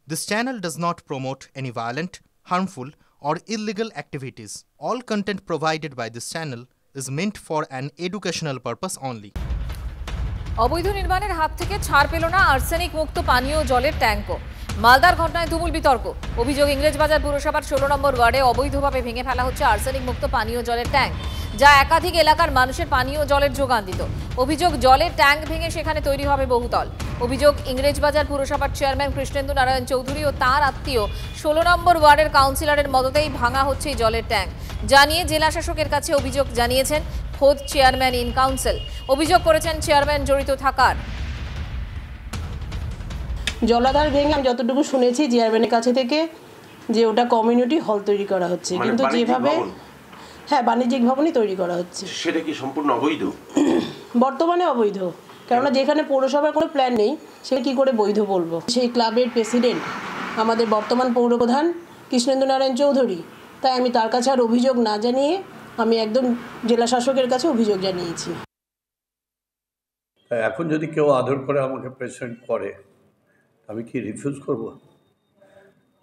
This channel does not promote any violent, harmful, or illegal activities. All content provided by this channel is meant for an educational purpose only. অবৈধ নির্মাণের হাত থেকে ছাড় পেল না arsenic মুক্ত পানীয় জলের ট্যাঙ্কও। মালদার ঘটনায় তুমুল বিতর্ক। অভিযোগ, ইংরেজবাজার পুরসভার 16 নম্বর ওয়ার্ডে অবৈধভাবে ভেঙে ফেলা হচ্ছে আর্সেনিক মুক্ত পানীয় জলের ট্যাঙ্ক, যা একাধিক এলাকার মানুষের পানীয় জলের যোগান দিত। অভিযোগ, জলের ট্যাঙ্ক ভেঙে সেখানে তৈরি হবে বহুতল। অভিযোগ, ইংরেজবাজার পুরসভার চেয়ারম্যান কৃষ্ণেন্দু নারায়ণ চৌধুরী ও তাঁর আত্মীয় 16 নম্বর ওয়ার্ডের কাউন্সিলরের মদতেই ভাঙা হচ্ছে এই জলের ট্যাঙ্ক। জানিয়ে জেলা শাসকের কাছে অভিযোগ জানিয়েছেন খোদ চেয়ারম্যান ইন কাউন্সিল। অভিযোগ করেছেন চেয়ারম্যান জড়িত থাকার। জলাধার ভেঙে আমি যতটুকু শুনেছি চেয়ারম্যানের কাছে থেকে যে ওটা কমিউনিটি হল তৈরি করা হচ্ছে, কিন্তু যেভাবে বাণিজ্যিক ভবনই তৈরি করা হচ্ছে সেটা কি সম্পূর্ণ অবৈধ? বর্তমানে অবৈধ, কেননা যেখানে পৌরসভার কোনো প্ল্যান নেই সে কি করে বৈধ বলবো। সেই ক্লাবের প্রেসিডেন্ট আমাদের বর্তমান পৌরপ্রধান কৃষ্ণেন্দু নারায়ণ চৌধুরী, তাই আমি তার কাছে আর অভিযোগ না জানিয়ে আমি একদম জেলা শাসকের কাছে অভিযোগ জানিয়েছি। এখন যদি কেউ আদর করে আমাকে প্রেসিডেন্ট করে, আমি কি রিফিউজ করব?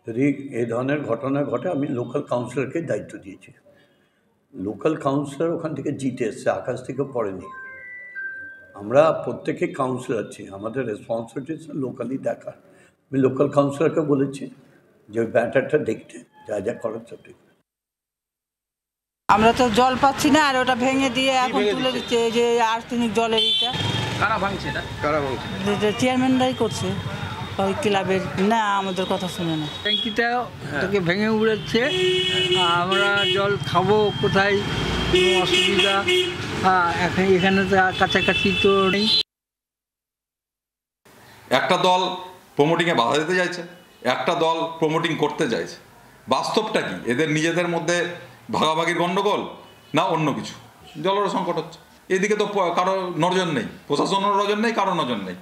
যদি এই ধরনের ঘটনা ঘটে, আমি লোকাল কাউন্সিলরকে দায়িত্ব দিয়েছি। লোকাল কাউন্সিলর ওখান থেকে জিতে এসছে, আকাশ থেকে পড়েনি। আমরা প্রত্যেকে কাউন্সিলর আছি, আমাদের রেসপন্সিবিলিটি লোকালি দেখার। আমি লোকাল কাউন্সিলরকে বলেছি যে ওই ব্যাটারটা দেখতে যা যা করার সব ঠিক। আমরা তো জল পাচ্ছি না, আর ওটা ভেঙে দিয়ে এখন তুলে দিচ্ছে যে আর্সেনিক জলের এটা। কারা ভাঙছে? চেয়ারম্যানরাই করছে, ওই ক্লাবের না, আমাদের কথা শুনে না। ট্যাঙ্কিটা তোকে ভেঙে উড়েছে, আমরা জল খাবো কোথায়, কোনো অসুবিধা এখানে তো কাছাকাছি তো নেই। একটা দল প্রমোটিংয়ে বাধা দিতে চাইছে, একটা দল প্রমোটিং করতে চাইছে। বাস্তবটা কি? এদের নিজেদের মধ্যে ভাগাভাগির গণ্ডগোল না অন্য কিছু? জলের সংকট হচ্ছে, এদিকে তো কারো নজর নেই, প্রশাসনের নজর নেই, কারো নজর নেই।